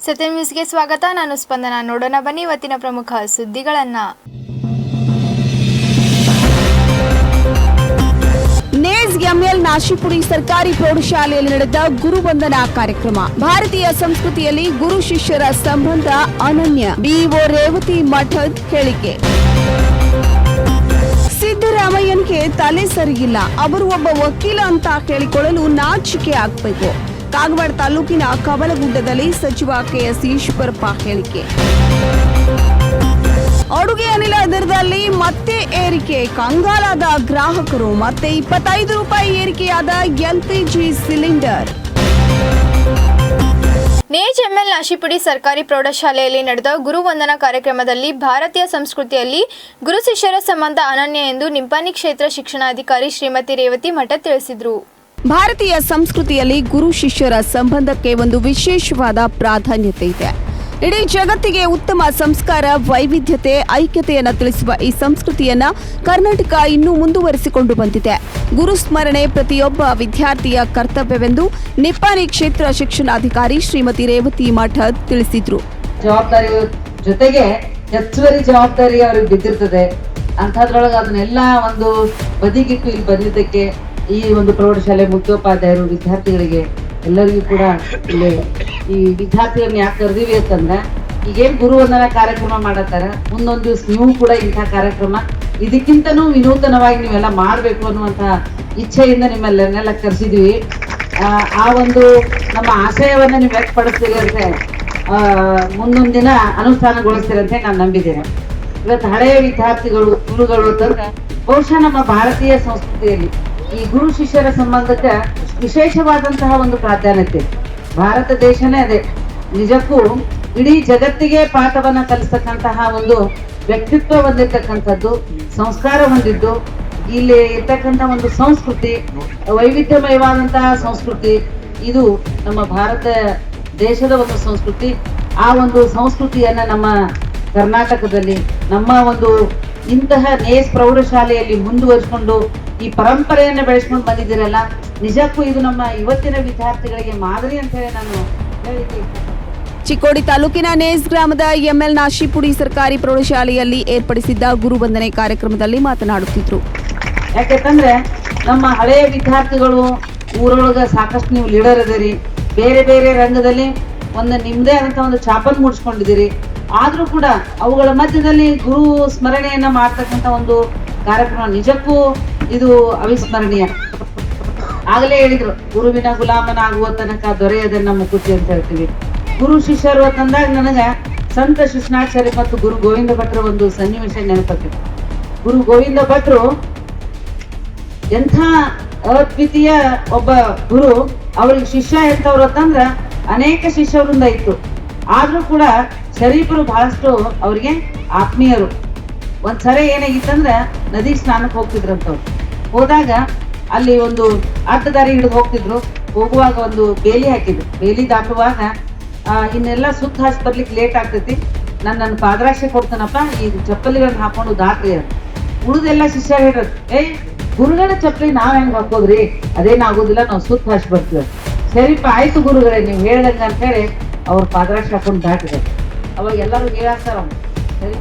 ಸತ್ಯ ನ್ಯೂಸ್ಗೆ ಸ್ವಾಗತ. ನಾನು ಸ್ಪಂದನ. ನೋಡೋಣ ಬನ್ನಿ ಇವತ್ತಿನ ಪ್ರಮುಖ ಸುದ್ದಿಗಳನ್ನ. ನೇಜ್ ಎಂಎಲ್ ನಾಶಿಪುಡಿ ಸರ್ಕಾರಿ ಪ್ರೌಢಶಾಲೆಯಲ್ಲಿ ನಡೆದ ಗುರುವಂದನಾ ಕಾರ್ಯಕ್ರಮ. ಭಾರತೀಯ ಸಂಸ್ಕೃತಿಯಲ್ಲಿ ಗುರು ಶಿಷ್ಯರ ಸಂಬಂಧ ಅನನ್ಯ. ಬಿಇಒ ರೇವತಿ ಮಠದ್ ಹೇಳಿಕೆ. ಸಿದ್ದರಾಮಯ್ಯನ್ಗೆ ತಲೆ ಸರಿಯಿಲ್ಲ, ಅವರು ಒಬ್ಬ ವಕೀಲ ಅಂತ ಹೇಳಿಕೊಳ್ಳಲು ನಾಚಿಕೆ ಆಗಬೇಕು. ಕಾಗವಾಡ ತಾಲೂಕಿನ ಕವಲಗುಡ್ಡದಲ್ಲಿ ಸಚಿವ ಕೆಎಸ್ ಈಶ್ವರಪ್ಪ ಹೇಳಿಕೆ. ಅಡುಗೆ ಅನಿಲ ದರದಲ್ಲಿ ಮತ್ತೆ ಏರಿಕೆ, ಕಂಗಾಲಾದ ಗ್ರಾಹಕರು. ಮತ್ತೆ 25 ರೂಪಾಯಿ ಏರಿಕೆಯಾದ ಎಲ್ಪಿಜಿ ಸಿಲಿಂಡರ್. ನೇಜ್ ಎಂಎಲ್ ನಾಶಿಪುಡಿ ಸರ್ಕಾರಿ ಪ್ರೌಢಶಾಲೆಯಲ್ಲಿ ನಡೆದ ಗುರುವಂದನಾ ಕಾರ್ಯಕ್ರಮದಲ್ಲಿ ಭಾರತೀಯ ಸಂಸ್ಕೃತಿಯಲ್ಲಿ ಗುರು ಶಿಷ್ಯರ ಸಂಬಂಧ ಅನನ್ಯ ಎಂದು ನಿಂಪಾನಿ ಕ್ಷೇತ್ರ ಶಿಕ್ಷಣಾಧಿಕಾರಿ ಶ್ರೀಮತಿ ರೇವತಿ ಮಠದ್ ತಿಳಿಸಿದರು. ಭಾರತೀಯ ಸಂಸ್ಕೃತಿಯಲ್ಲಿ ಗುರು ಶಿಷ್ಯರ ಸಂಬಂಧಕ್ಕೆ ಒಂದು ವಿಶೇಷವಾದ ಪ್ರಾಧಾನ್ಯತೆ ಇದೆ. ಇಡೀ ಜಗತ್ತಿಗೆ ಉತ್ತಮ ಸಂಸ್ಕಾರ, ವೈವಿಧ್ಯತೆ, ಐಕ್ಯತೆಯನ್ನು ತಿಳಿಸುವ ಈ ಸಂಸ್ಕೃತಿಯನ್ನ ಕರ್ನಾಟಕ ಇನ್ನೂ ಮುಂದುವರಿಸಿಕೊಂಡು ಬಂದಿದೆ. ಗುರು ಸ್ಮರಣೆ ಪ್ರತಿಯೊಬ್ಬ ವಿದ್ಯಾರ್ಥಿಯ ಕರ್ತವ್ಯವೆಂದು ನಿಪ್ಪಾನಿ ಕ್ಷೇತ್ರ ಶಿಕ್ಷಣಾಧಿಕಾರಿ ಶ್ರೀಮತಿ ರೇವತಿ ಮಠದ್ ತಿಳಿಸಿದ್ರು. ಜವಾಬ್ದಾರಿ ಜೊತೆಗೆ ಹೆಚ್ಚುವರಿ ಜವಾಬ್ದಾರಿ ಅವ್ರಿಗೆ ಬಿದ್ದಿರ್ತದೆ. ಅಂಥದ್ರೊಳಗೆ ಅದನ್ನೆಲ್ಲ ಒಂದು ಬದಿಗಿಟ್ಟು ಇಲ್ಲಿ ಬಂದಿದ್ದಕ್ಕೆ ಈ ಒಂದು ಪ್ರೌಢಶಾಲೆ ಮುಖ್ಯೋಪಾಧ್ಯಾಯರು, ವಿದ್ಯಾರ್ಥಿಗಳಿಗೆ ಎಲ್ಲರಿಗೂ ಕೂಡ ಇಲ್ಲಿ ಈ ವಿದ್ಯಾರ್ಥಿಗಳನ್ನ ಯಾಕೆ ಕರೆದಿವಿ ಅಂತಂದ್ರೆ, ಈಗೇನು ಗುರುವಂದನಾ ಕಾರ್ಯಕ್ರಮ ಮಾಡತ್ತಾರ, ಮುಂದೊಂದು ದಿವಸ ನೀವು ಕೂಡ ಇಂಥ ಕಾರ್ಯಕ್ರಮ ಇದಕ್ಕಿಂತನೂ ವಿನೂತನವಾಗಿ ನೀವೆಲ್ಲ ಮಾಡಬೇಕು ಅನ್ನುವಂಥ ಇಚ್ಛೆಯಿಂದ ನಿಮ್ಮೆಲ್ಲರನ್ನೆಲ್ಲ ಕರೆಸಿದ್ವಿ. ಆ ಒಂದು ನಮ್ಮ ಆಶಯವನ್ನ ನೀವು ವ್ಯಕ್ತಪಡಿಸ್ತೀರಿ ಅಂತ ಮುಂದೊಂದು ದಿನ ಅನುಷ್ಠಾನಗೊಳಿಸ್ತೀರಿ ಅಂತ ನಾನು ನಂಬಿದ್ದೇನೆ. ಇವತ್ತು ಹಳೆಯ ವಿದ್ಯಾರ್ಥಿಗಳು, ಗುರುಗಳು ಅಂತಂದ್ರೆ ಬಹುಶಃ ನಮ್ಮ ಭಾರತೀಯ ಸಂಸ್ಕೃತಿಯಲ್ಲಿ ಈ ಗುರು ಶಿಷ್ಯರ ಸಂಬಂಧಕ್ಕೆ ವಿಶೇಷವಾದಂತಹ ಒಂದು ಪ್ರಾಧಾನ್ಯತೆ. ಭಾರತ ದೇಶನೇ ಅದೇ ನಿಜಕ್ಕೂ ಇಡೀ ಜಗತ್ತಿಗೆ ಪಾಠವನ್ನ ಕಲಿಸ್ತಕ್ಕಂತಹ ಒಂದು ವ್ಯಕ್ತಿತ್ವ ಹೊಂದಿರ್ತಕ್ಕಂಥದ್ದು, ಸಂಸ್ಕಾರ ಹೊಂದಿದ್ದು, ಇಲ್ಲಿ ಇರ್ತಕ್ಕಂಥ ಒಂದು ಸಂಸ್ಕೃತಿ, ವೈವಿಧ್ಯಮಯವಾದಂತಹ ಸಂಸ್ಕೃತಿ, ಇದು ನಮ್ಮ ಭಾರತ ದೇಶದ ಒಂದು ಸಂಸ್ಕೃತಿ. ಆ ಒಂದು ಸಂಸ್ಕೃತಿಯನ್ನ ನಮ್ಮ ಕರ್ನಾಟಕದಲ್ಲಿ ನಮ್ಮ ಒಂದು ಇಂತಹ ನೇಜ್ ಪ್ರೌಢಶಾಲೆಯಲ್ಲಿ ಮುಂದುವರಿಸಿಕೊಂಡು ಈ ಪರಂಪರೆಯನ್ನು ಬೆಳೆಸ್ಕೊಂಡು ಬಂದಿದ್ದೀರಲ್ಲ, ನಿಜಕ್ಕೂ ಇದು ನಮ್ಮ ಇವತ್ತಿನ ವಿದ್ಯಾರ್ಥಿಗಳಿಗೆ ಮಾದರಿ ಅಂತ ಹೇಳಿ ನಾನು ಹೇಳಿಕೆ. ಚಿಕ್ಕೋಡಿ ತಾಲೂಕಿನ ನೇಜ್ ಗ್ರಾಮದ ಎಂಎಲ್ ನಾಶಿಪುಡಿ ಸರ್ಕಾರಿ ಪ್ರೌಢಶಾಲೆಯಲ್ಲಿ ಏರ್ಪಡಿಸಿದ್ದ ಗುರುವಂದನೆ ಕಾರ್ಯಕ್ರಮದಲ್ಲಿ ಮಾತನಾಡುತ್ತಿದ್ರು. ಯಾಕೆಂತಂದ್ರೆ ನಮ್ಮ ಹಳೆಯ ವಿದ್ಯಾರ್ಥಿಗಳು ಊರೊಳಗ ಸಾಕಷ್ಟು ನೀವು ಲೀಡರ್ ಅದರಿ, ಬೇರೆ ಬೇರೆ ರಂಗದಲ್ಲಿ ಒಂದು ನಿಮ್ದೇ ಆದಂತ ಒಂದು ಛಾಪನ್ ಮೂಡಿಸ್ಕೊಂಡಿದ್ದೀರಿ. ಆದ್ರೂ ಕೂಡ ಅವುಗಳ ಮಧ್ಯದಲ್ಲಿ ಗುರು ಸ್ಮರಣೆಯನ್ನ ಮಾಡ್ತಕ್ಕಂಥ ಒಂದು ಕಾರ್ಯಕ್ರಮ ನಿಜಕ್ಕೂ ಇದು ಅವಿಸ್ಮರಣೀಯ. ಆಗಲೇ ಹೇಳಿದ್ರು, ಗುರುವಿನ ಗುಲಾಮನಾಗುವ ತನಕ ದೊರೆಯದನ್ನ ಮುಕುತಿ ಅಂತ ಹೇಳ್ತೀವಿ. ಗುರು ಶಿಷ್ಯರು ಅಂತಂದಾಗ ನನಗ ಸಂತ ಶಿಷ್ಣಾಚಾರ್ಯ ಮತ್ತು ಗುರು ಗೋವಿಂದ ಭಟ್ರ ಒಂದು ಸನ್ನಿವೇಶ ನೆನಪತ್ತಿದೆ. ಗುರು ಗೋವಿಂದ ಭಟ್ರು ಎಂಥ ಅದ್ವಿತೀಯ ಒಬ್ಬ ಗುರು. ಅವ್ರಿಗೆ ಶಿಷ್ಯ ಎಂತವ್ರು ಅಂತಂದ್ರ ಅನೇಕ ಶಿಷ್ಯವೃಂದ ಇತ್ತು. ಆದ್ರೂ ಕೂಡ ಶರೀಫರು ಬಹಳಷ್ಟು ಅವ್ರಿಗೆ ಆತ್ಮೀಯರು. ಒಂದ್ಸರಿ ಏನಾಗಿತ್ತಂದ್ರ ನದಿ ಸ್ನಾನಕ್ಕೆ ಹೋಗ್ತಿದ್ರಂತವ್ರು. ಹೋದಾಗ ಅಲ್ಲಿ ಒಂದು ಅಡ್ಡ ದಾರಿ ಹಿಡಿದು ಹೋಗ್ತಿದ್ರು. ಹೋಗುವಾಗ ಒಂದು ಬೇಲಿ ಹಾಕಿದ್ರು. ಬೇಲಿ ದಾಟುವಾಗ ಇನ್ನೆಲ್ಲ ಸುತ್ತ ಹಾಸಿ ಬರ್ಲಿಕ್ಕೆ ಲೇಟ್ ಆಗ್ತೈತಿ, ನನ್ನ ಪಾದರಾಕ್ಷೆ ಕೊಡ್ತಾನಪ್ಪ, ಈ ಚಪ್ಪಲಿಗಳನ್ನ ಹಾಕೊಂಡು ದಾಟ್ರಿ ಅಂತ. ಉಳಿದೆಲ್ಲ ಶಿಷ್ಯ ಹೇಳಿರೋದು, ಗುರುಗಳ ಚಪ್ಪಲಿ ನಾವ್ ಹೆಂಗ್ ಹಾಕೋದ್ರಿ, ಅದೇನಾಗೋದಿಲ್ಲ, ನಾವು ಸುತ್ತ ಹಾಸಿ ಬರ್ತೀವಿ. ಸರಿಪ್ಪ ಆಯ್ತು ಗುರುಗಳೇ ನೀವು ಹೇಳ್ದಂಗ ಅಂತ ಹೇಳಿ ಅವ್ರ ಪಾದರಾಕ್ಷೆ ಹಾಕೊಂಡು ದಾಟಿದ್ರು. ಅವಾಗ ಎಲ್ಲರೂ ಹೇಳಾಕ್ತಾರ, ಸರಿ.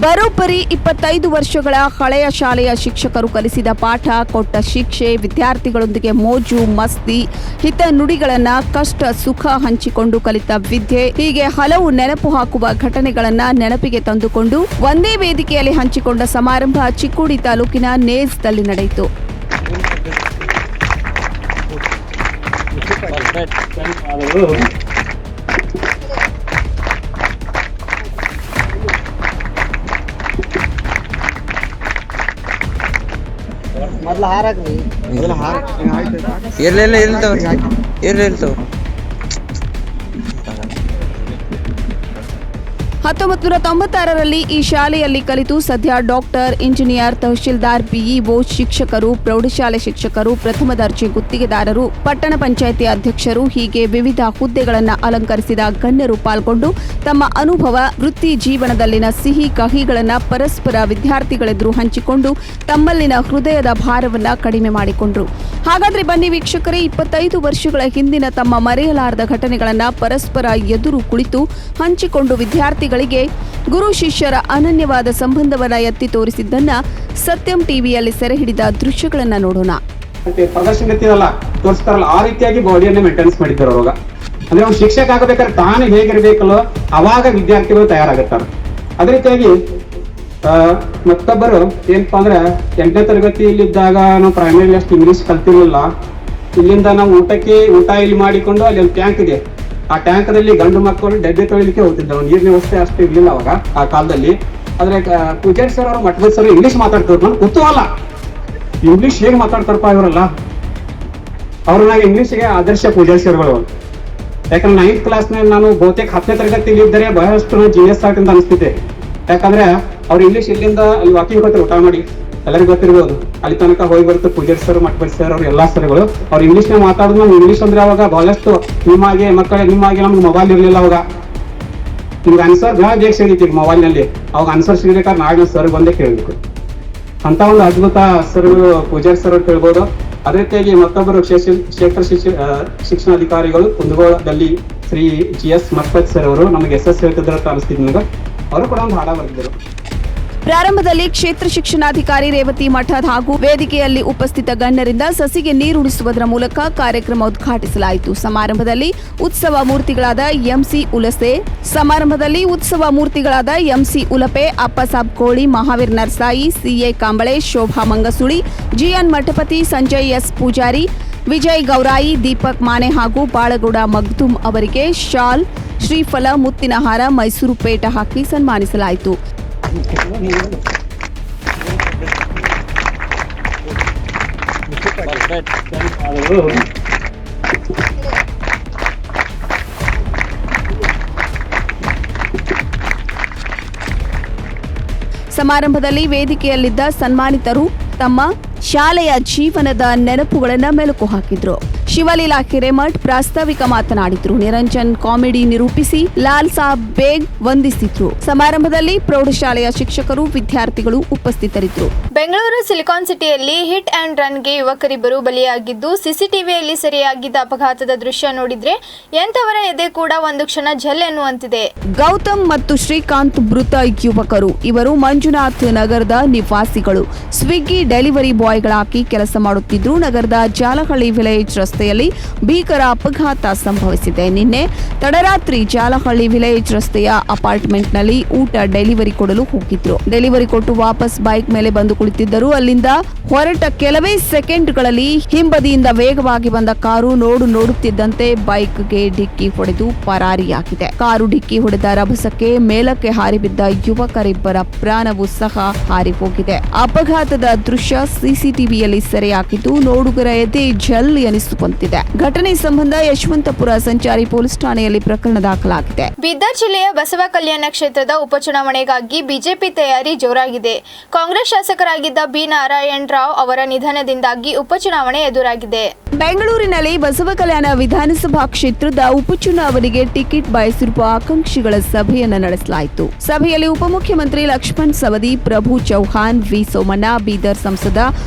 ಬರೋಬ್ಬರಿ 25 ವರ್ಷಗಳ ಹಳೆಯ ಶಾಲೆಯ ಶಿಕ್ಷಕರು ಕಲಿಸಿದ ಪಾಠ, ಕೊಟ್ಟ ಶಿಕ್ಷೆ, ವಿದ್ಯಾರ್ಥಿಗಳೊಂದಿಗೆ ಮೋಜು ಮಸ್ತಿ, ಹಿತ ನುಡಿಗಳನ್ನ, ಕಷ್ಟ ಸುಖ ಹಂಚಿಕೊಂಡು ಕಲಿತ ವಿದ್ಯೆ, ಹೀಗೆ ಹಲವು ನೆನಪು ಹಾಕುವ ಘಟನೆಗಳನ್ನ ನೆನಪಿಗೆ ತಂದುಕೊಂಡು ಒಂದೇ ವೇದಿಕೆಯಲ್ಲಿ ಹಂಚಿಕೊಂಡ ಸಮಾರಂಭ ಚಿಕ್ಕೋಡಿ ತಾಲೂಕಿನ ನೇಜ್ದಲ್ಲಿ ನಡೆಯಿತು. 1996ರಲ್ಲಿ ಈ ಶಾಲೆಯಲ್ಲಿ ಕಲಿತು ಸದ್ಯ ಡಾಕ್ಟರ್, ಇಂಜಿನಿಯರ್, ತಹಶೀಲ್ದಾರ್, ಬಿಇಒ, ಶಿಕ್ಷಕರು, ಪ್ರೌಢಶಾಲೆ ಶಿಕ್ಷಕರು, ಪ್ರಥಮ ದರ್ಜೆ ಗುತ್ತಿಗೆದಾರರು, ಪಟ್ಟಣ ಪಂಚಾಯಿತಿ ಅಧ್ಯಕ್ಷರು ಹೀಗೆ ವಿವಿಧ ಹುದ್ದೆಗಳನ್ನು ಅಲಂಕರಿಸಿದ ಗಣ್ಯರು ಪಾಲ್ಗೊಂಡು ತಮ್ಮ ಅನುಭವ, ವೃತ್ತಿ ಜೀವನದಲ್ಲಿನ ಸಿಹಿ ಕಹಿಗಳನ್ನು ಪರಸ್ಪರ ವಿದ್ಯಾರ್ಥಿಗಳೆದುರು ಹಂಚಿಕೊಂಡು ತಮ್ಮಲ್ಲಿನ ಹೃದಯದ ಭಾರವನ್ನ ಕಡಿಮೆ ಮಾಡಿಕೊಂಡ್ರು. ಹಾಗಾದ್ರೆ ಬನ್ನಿ ವೀಕ್ಷಕರೇ, 25 ವರ್ಷಗಳ ಹಿಂದಿನ ತಮ್ಮ ಮರೆಯಲಾರದ ಘಟನೆಗಳನ್ನು ಪರಸ್ಪರ ಎದುರು ಕುಳಿತು ಹಂಚಿಕೊಂಡು ವಿದ್ಯಾರ್ಥಿಗಳಿಗೆ ಗುರು ಶಿಷ್ಯರ ಅನನ್ಯವಾದ ಸಂಬಂಧವನ್ನ ಎತ್ತಿ ತೋರಿಸಿದ್ದನ್ನ ಸತ್ಯಂ ಟಿವಿಯಲ್ಲಿ ಸೆರೆ ಹಿಡಿದ ದೃಶ್ಯಗಳನ್ನ ನೋಡೋಣ. ಪ್ರದರ್ಶನ ತೋರಿಸ್ತಾರಲ್ಲ, ಆ ರೀತಿಯಾಗಿ ಬಾಡಿಯನ್ನ ಮೇಂಟೆನೆನ್ಸ್ ಮಾಡಿದ್ದಾರೆ ಅವಾಗ. ಅಂದ್ರೆ ಅವ್ನು ಶಿಕ್ಷಕ ಆಗಬೇಕಾದ್ರೆ ತಾನು ಹೇಗಿರ್ಬೇಕಲ್ಲೋ ಅವಾಗ ವಿದ್ಯಾರ್ಥಿಗಳು ತಯಾರಾಗುತ್ತಾರೆ. ಅದೇ ರೀತಿಯಾಗಿ ಮತ್ತೊಬ್ಬರು ಏನಪ್ಪಾ ಅಂದ್ರೆ 8ನೇ ತರಗತಿಯಲ್ಲಿದ್ದಾಗ ನಾವು ಪ್ರೈಮರಿ ಅಷ್ಟು ಇಂಗ್ಲಿಷ್ ಕಲ್ತಿರ್ಲಿಲ್ಲ. ಇಲ್ಲಿಂದ ನಾವು ಊಟ ಇಲ್ಲಿ ಮಾಡಿಕೊಂಡು ಅಲ್ಲಿ ಒಂದು ಟ್ಯಾಂಕ್ ಇದೆ, ಆ ಟ್ಯಾಂಕದಲ್ಲಿ ಗಂಡು ಮಕ್ಕಳು ಡಬ್ಬೆ ತೊಳಿಲಿಕ್ಕೆ ಹೋಗ್ತಿದ್ದವು. ನೀರಿನ ವ್ಯವಸ್ಥೆ ಅಷ್ಟು ಇರ್ಲಿಲ್ಲ ಅವಾಗ ಆ ಕಾಲದಲ್ಲಿ. ಆದ್ರೆ ಪೂಜಾರಿ ಸರ್ ಅವರು, ಮಠದ ಸರ್ ಇಂಗ್ಲಿಷ್ ಮಾತಾಡ್ತಿದ್ರು. ನನ್ಗೆ ಗೊತ್ತುವಲ್ಲ ಇಂಗ್ಲಿಷ್ ಹೇಗೆ ಮಾತಾಡ್ತಾರಪ್ಪ ಇವರಲ್ಲ. ಅವ್ರನ್ನ ಇಂಗ್ಲಿಷ್ಗೆ ಆದರ್ಶ ಪೂಜಾರಿ ಸರ್ಗಳು. ಯಾಕಂದ್ರೆ 9th ಕ್ಲಾಸ್ನಲ್ಲಿ ನಾನು ಬಹುತೇಕ 10ನೇ ತರಗತಿಯಲ್ಲಿ ಇದ್ದರೆ ಬಹಳಷ್ಟು ಜೀನಿಯಸ್ ಆಗಿ ಅಂತ ಅನಿಸ್ತಿದ್ದೆ. ಯಾಕಂದ್ರೆ ಅವ್ರು ಇಂಗ್ಲಿಷ್ ಇಲ್ಲಿಂದ ಅಲ್ಲಿ ವಾಕಿಂಗ್ ಹೋಗ್ತಾರೆ ಊಟ ಮಾಡಿ, ಎಲ್ಲರಿಗೂ ಗೊತ್ತಿರ್ಬೋದು. ಅಲ್ಲಿ ತನಕ ಹೋಗಿ ಬರುತ್ತೆ ಪೂಜಾರಿ ಸರ್, ಮಠಪತಿ ಸರ್, ಅವ್ರು ಎಲ್ಲಾ ಸರ್ಗಳು. ಅವ್ರು ಇಂಗ್ಲಿಷ್ನ ಮಾತಾಡೋದು. ನಮ್ಗೆ ಇಂಗ್ಲಿಷ್ ಅಂದ್ರೆ ಅವಾಗ ಬಹಳಷ್ಟು ನಿಮ್ಮಾಗೆ ಮಕ್ಕಳೇ, ನಿಮ್ಮಾಗೆ ನಮ್ಗೆ ಮೊಬೈಲ್ ಇರ್ಲಿಲ್ಲ ಅವಾಗ. ನಿಮ್ಗೆ ಆನ್ಸರ್ ಬೇಗ ಸಿಗೈತಿ ಈಗ ಮೊಬೈಲ್ನಲ್ಲಿ. ಅವಾಗ ಆನ್ಸರ್ ಸಿಗ್ಬೇಕಾದ್ರೆ ನಾಳೆ ಸರ್ ಬಂದೇ ಕೇಳಬೇಕು ಅಂತ ಒಂದು ಅದ್ಭುತ ಸರ್ಗಳು ಪೂಜಾರಿ ಸರ್ ಅಂತ ಹೇಳ್ಬೋದು. ಅದೇ ರೀತಿಯಾಗಿ ಮತ್ತೊಬ್ಬರು ಕ್ಷೇತ್ರ ಶಿಕ್ಷಣಾಧಿಕಾರಿಗಳು ಕುಂದಗೋಳದಲ್ಲಿ ಶ್ರೀ GS ಮಠಪತಿ ಸರ್ ಅವರು ನಮಗೆ SS ಹೇಳ್ತಿದ್ರು ಅಂತ ಅನಿಸ್ತಿದ್ ನನಗೆ. ಅವರು ಕೂಡ ಒಂದು ಹಾಡ ಬರೆದಿದ್ದರು. ಪ್ರಾರಂಭದಲ್ಲಿ ಕ್ಷೇತ್ರ ಶಿಕ್ಷಣಾಧಿಕಾರಿ ರೇವತಿ ಮಠದ್ ಹಾಗೂ ವೇದಿಕೆಯಲ್ಲಿ ಉಪಸ್ಥಿತ ಗಣ್ಯರಿಂದ ಸಸಿಗೆ ನೀರುಣಿಸುವುದರ ಮೂಲಕ ಕಾರ್ಯಕ್ರಮ ಉದ್ಘಾಟಿಸಲಾಯಿತು. ಸಮಾರಂಭದಲ್ಲಿ ಉತ್ಸವ ಮೂರ್ತಿಗಳಾದ ಎಂಸಿ ಉಲಪೆ, ಅಪ್ಪಸಾಬ್ ಕೋಳಿ, Mahavir ನರ್ಸಾಯಿ, CA Kamble, Shobha Mangasuli, GN Mathapati, Sanjay S Poojary, Vijay Gourai, Deepak Mane ಹಾಗೂ ಬಾಳಗೌಡ ಮಗ್ದುಮ್ ಅವರಿಗೆ ಶಾಲ್, ಶ್ರೀಫಲ, ಮುತ್ತಿನ ಹಾರ, ಮೈಸೂರು ಪೇಟ ಹಾಕಿ ಸನ್ಮಾನಿಸಲಾಯಿತು. ಸಮಾರಂಭದಲ್ಲಿ ವೇದಿಕೆಯಲ್ಲಿದ್ದ ಸನ್ಮಾನಿತರು ತಮ್ಮ ಶಾಲೆಯ ಜೀವನದ ನೆನಪುಗಳನ್ನು ಮೆಲುಕು ಹಾಕಿದ್ರು. ಶಿವಲೀಲಾ ಹಿರೇಮಠ್ ಪ್ರಾಸ್ತಾವಿಕ ಮಾತನಾಡಿದ್ರು. ನಿರಂಜನ್ ಕಾಮಿಡಿ ನಿರೂಪಿಸಿ ಲಾಲ್ ಸಾಬ್ ಬೇಗ್ ವಂದಿಸಿದ್ರು. ಸಮಾರಂಭದಲ್ಲಿ ಪ್ರೌಢಶಾಲೆಯ ಶಿಕ್ಷಕರು, ವಿದ್ಯಾರ್ಥಿಗಳು ಉಪಸ್ಥಿತರಿದ್ದರು. ಬೆಂಗಳೂರು ಸಿಲಿಕಾನ್ ಸಿಟಿಯಲ್ಲಿ ಹಿಟ್ ಅಂಡ್ ರನ್ಗೆ ಯುವಕರಿಬ್ಬರು ಬಲಿಯಾಗಿದ್ದು, ಸಿಸಿಟಿವಿಯಲ್ಲಿ ಸೆರೆಯಾಗಿದ್ದ ಅಪಘಾತದ ದೃಶ್ಯ ನೋಡಿದ್ರೆ ಎಂಥವರ ಎದೆ ಕೂಡ ಒಂದು ಕ್ಷಣ ಝಲ್ ಎನ್ನುವಂತಿದೆ. ಗೌತಮ್ ಮತ್ತು ಶ್ರೀಕಾಂತ್ ಮೃತ ಯುವಕರು. ಇವರು ಮಂಜುನಾಥ್ ನಗರದ ನಿವಾಸಿಗಳು. ಸ್ವಿಗ್ಗಿ ಡೆಲಿವರಿ ಬಾಯ್ಗಳಾಗಿ ಕೆಲಸ ಮಾಡುತ್ತಿದ್ರು. ನಗರದ ಜಾಲಹಳ್ಳಿ ವಿಲೇಜ್ ರಸ್ತೆಯಲ್ಲಿ ಭೀಕರ ಅಪಘಾತ ಸಂಭವಿಸಿದೆ. ನಿನ್ನೆ ತಡರಾತ್ರಿ ಜಾಲಹಳ್ಳಿ ವಿಲೇಜ್ ರಸ್ತೆಯ ಅಪಾರ್ಟ್ಮೆಂಟ್ನಲ್ಲಿ ಊಟ ಡೆಲಿವರಿ ಕೊಡಲು ಹೋಗಿದ್ರು. ಡೆಲಿವರಿ ಕೊಟ್ಟು ವಾಪಸ್ ಬೈಕ್ ಮೇಲೆ ಬಂದು ಕುಳಿತಿದ್ದರು. ಅಲ್ಲಿಂದ ಹೊರಟ ಕೆಲವೇ ಸೆಕೆಂಡ್ಗಳಲ್ಲಿ ಹಿಂಬದಿಯಿಂದ ವೇಗವಾಗಿ ಬಂದ ಕಾರು ನೋಡುತ್ತಿದ್ದಂತೆ ಬೈಕ್ಗೆ ಡಿಕ್ಕಿ ಹೊಡೆದು ಪರಾರಿಯಾಗಿದೆ. ಕಾರು ಡಿಕ್ಕಿ ಹೊಡೆದ ರಭಸಕ್ಕೆ ಮೇಲಕ್ಕೆ ಹಾರಿಬಿದ್ದ ಯುವಕರಿಬ್ಬರ ಪ್ರಾಣವೂ ಸಹ ಹಾರಿ ಹೋಗಿದೆ. ಅಪಘಾತದ ದೃಶ್ಯ ಸಿಸಿಟಿವಿಯಲ್ಲಿ ಸೆರೆಯಾಗಿದ್ದು ನೋಡುಗರ ಎದೆ ಝಲ್ ಎನಿಸುವಂತಿದೆ. ಘಟನೆ ಸಂಬಂಧ ಯಶವಂತಪುರ ಸಂಚಾರಿ ಪೊಲೀಸ್ ಠಾಣೆಯಲ್ಲಿ ಪ್ರಕರಣ ದಾಖಲಾಗಿದೆ. ಬೀದರ್ ಜಿಲ್ಲೆಯ ಬಸವ ಕಲ್ಯಾಣ ಕ್ಷೇತ್ರದ ಉಪಚುನಾವಣೆಗಾಗಿ ಬಿಜೆಪಿ ತಯಾರಿ ಜೋರಾಗಿದೆ. ಕಾಂಗ್ರೆಸ್ ಶಾಸಕರಾಗಿದ್ದ ಬಿ ನಾರಾಯಣ ರಾವ್ ಅವರ ನಿಧನದಿಂದಾಗಿ ಉಪಚುನಾವಣೆ ಎದುರಾಗಿದೆ. ಬೆಂಗಳೂರಿನಲ್ಲಿ ಬಸವ ಕಲ್ಯಾಣ ವಿಧಾನಸಭಾ ಕ್ಷೇತ್ರದ ಉಪಚುನಾವಣೆಗೆ ಟಿಕೆಟ್ ಬಯಸಿರುವ ಆಕಾಂಕ್ಷಿಗಳ ಸಭೆಯನ್ನು ನಡೆಸಲಾಯಿತು. ಸಭೆಯಲ್ಲಿ ಉಪಮುಖ್ಯಮಂತ್ರಿ ಲಕ್ಷ್ಮಣ್ ಸವದಿ, ಪ್ರಭು ಚೌಹಾಣ್, ವಿ ಸೋಮಣ್ಣ, ಬೀದರ್ ಸಂಸದ